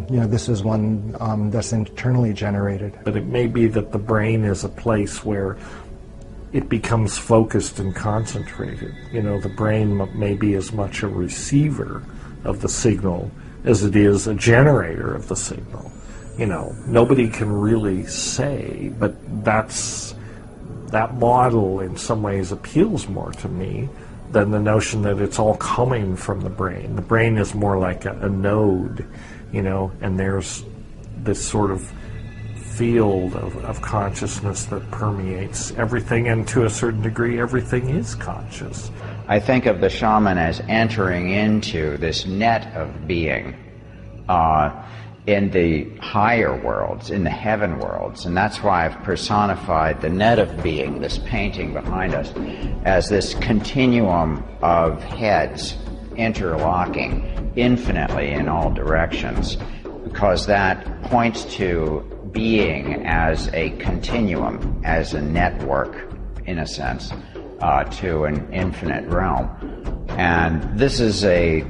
this is one that's internally generated. But it may be that the brain is a place where it becomes focused and concentrated. The brain may be as much a receiver of the signal as it is a generator of the signal. Nobody can really say, but that model in some ways appeals more to me than the notion that it's all coming from the brain. The brain is more like a node, and there's this sort of field of consciousness that permeates everything, and to a certain degree everything is conscious. I think of the shaman as entering into this net of being in the higher worlds, in the heaven worlds, and that's why I've personified the net of being, this painting behind us, as this continuum of heads interlocking infinitely in all directions, because that points to being as a continuum, as a network, in a sense, to an infinite realm. And this is a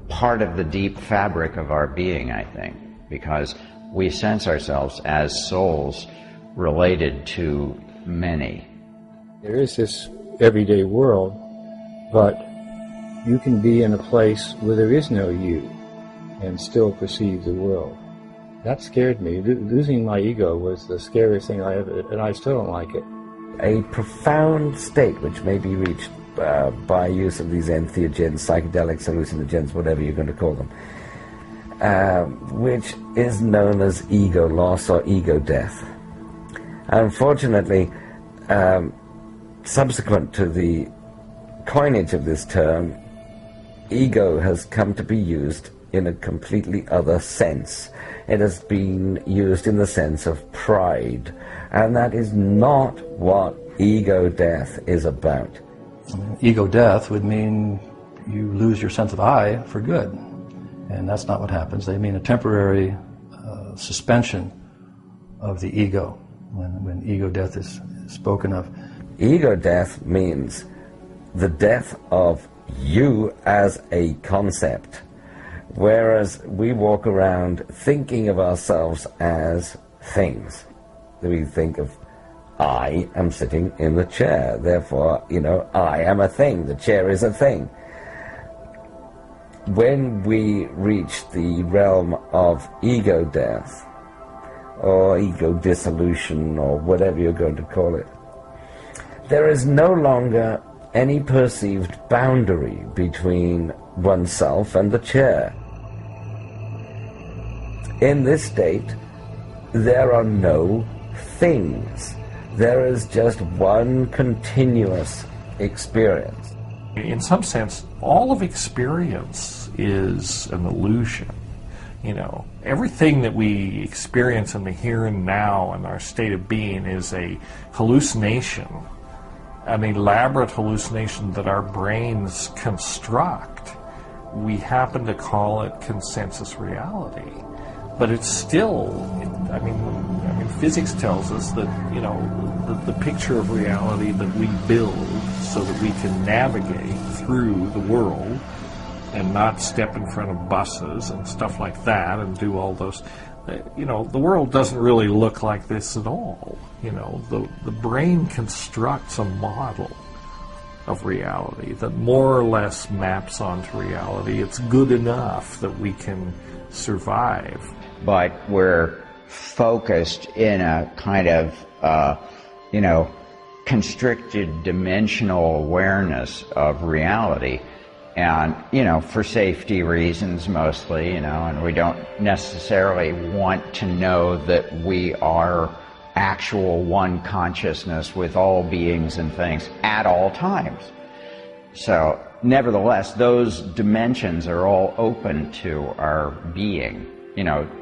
part of the deep fabric of our being, I think, because we sense ourselves as souls related to many. There is this everyday world, but you can be in a place where there is no you and still perceive the world. That scared me. Losing my ego was the scariest thing I ever, and I still don't like it. A profound state which may be reached by use of these entheogens, psychedelics, hallucinogens, whatever you're going to call them, which is known as ego loss or ego death. Unfortunately, subsequent to the coinage of this term, ego has come to be used in a completely other sense. It has been used in the sense of pride, and that is not what ego death is about. Ego death would mean you lose your sense of I for good, and that's not what happens. They mean a temporary suspension of the ego when ego death is spoken of. Ego death means the death of you as a concept, whereas we walk around thinking of ourselves as things. We think of, I am sitting in the chair, therefore, I am a thing, the chair is a thing. When we reach the realm of ego death, or ego dissolution, or whatever you're going to call it, there is no longer any perceived boundary between oneself and the chair. In this state, there are no things. There is just one continuous experience. In some sense, all of experience is an illusion. Everything that we experience in the here and now and our state of being is a hallucination, an elaborate hallucination that our brains construct. We happen to call it consensus reality. But it's still, physics tells us that, the picture of reality that we build so that we can navigate through the world and not step in front of buses and stuff like that and do all those, the world doesn't really look like this at all. The brain constructs a model of reality that more or less maps onto reality. It's good enough that we can survive. But we're focused in a kind of, constricted dimensional awareness of reality. And, for safety reasons mostly, and we don't necessarily want to know that we are actual one consciousness with all beings and things at all times. So, nevertheless, those dimensions are all open to our being.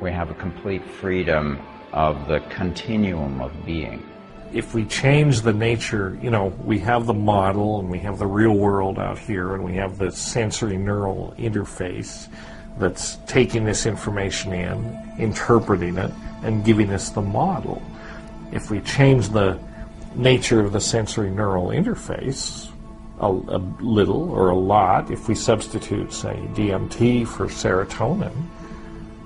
We have a complete freedom of the continuum of being. If we change the nature, we have the model and we have the real world out here and we have the sensory neural interface that's taking this information in, interpreting it, and giving us the model. If we change the nature of the sensory neural interface a little or a lot, if we substitute, say, DMT for serotonin,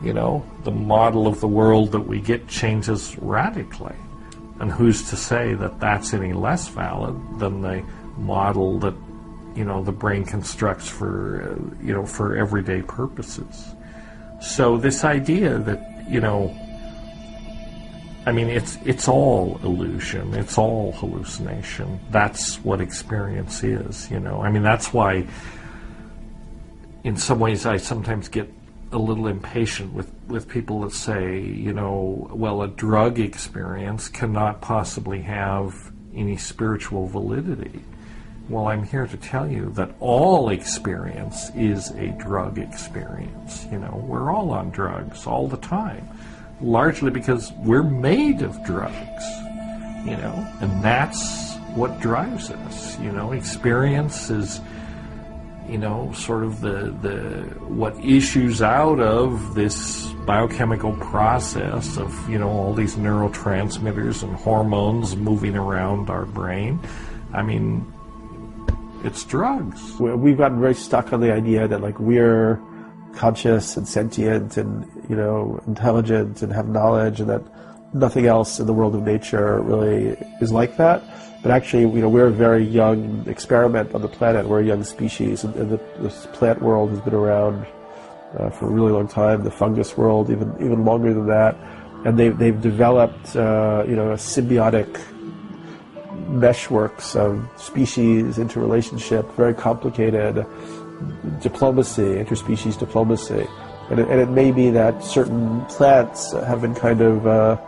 You know, the model of the world that we get changes radically. And who's to say that that's any less valid than the model that, you know, the brain constructs for, you know, for everyday purposes. So this idea that, you know, I mean, it's all illusion, it's all hallucination. That's what experience is, you know. I mean, that's why, in some ways, I sometimes get a little impatient with people that say, you know, well, a drug experience cannot possibly have any spiritual validity. Well, I'm here to tell you that all experience is a drug experience. You know, we're all on drugs all the time, largely because we're made of drugs, you know, and that's what drives us. You know, experience is, you know, sort of the what issues out of this biochemical process of, you know, all these neurotransmitters and hormones moving around our brain. I mean, it's drugs. We've gotten very stuck on the idea that, like, we're conscious and sentient and, you know, intelligent and have knowledge, and that nothing else in the world of nature really is like that. But actually, you know, we're a very young experiment on the planet. We're a young species, and this plant world has been around for a really long time. The fungus world, even longer than that. And they've developed, you know, a symbiotic meshworks of species, interrelationship, very complicated diplomacy, interspecies diplomacy. And it may be that certain plants have been kind of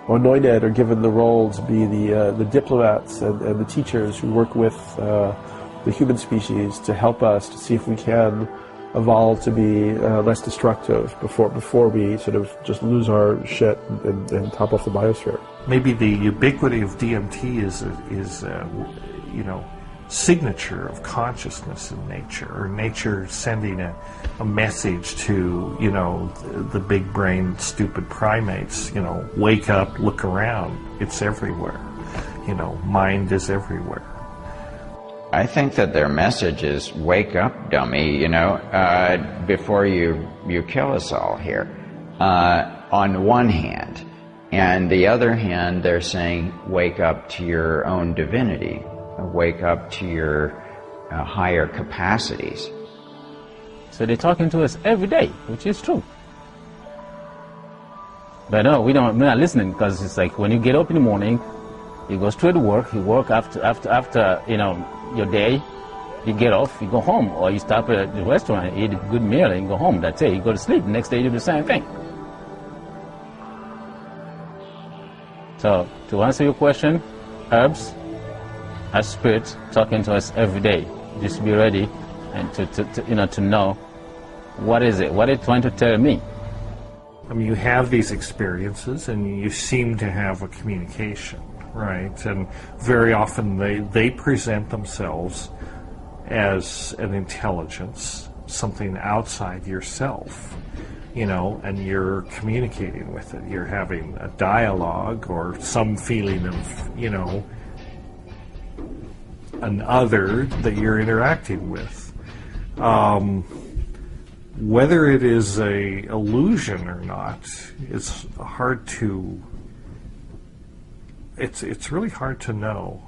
anointed or given the role to be the diplomats and the teachers who work with the human species to help us to see if we can evolve to be less destructive before we sort of just lose our shit and top off the biosphere. Maybe the ubiquity of DMT is you know, signature of consciousness in nature, or nature sending a message to, you know, the big brain stupid primates, you know, wake up, look around, it's everywhere, you know, mind is everywhere. I think that their message is, wake up, dummy, you know, before you kill us all here, on one hand. And the other hand, they're saying, wake up to your own divinity, wake up to your higher capacities. So they're talking to us every day, which is true. But no, we're not listening, because it's like when you get up in the morning, you go straight to work, you work after you know, your day, you get off, you go home, or you stop at the restaurant, eat a good meal, and you go home. That's it. You go to sleep. The next day you do the same thing. So to answer your question, herbs are spirits talking to us every day. Just be ready and to know what is it, what are they trying to tell me. I mean, you have these experiences and you seem to have a communication, right? And very often they present themselves as an intelligence, something outside yourself, you know, and you're communicating with it. You're having a dialogue or some feeling of, you know, an other that you're interacting with. Whether it is a illusion or not, it's hard to. It's really hard to know.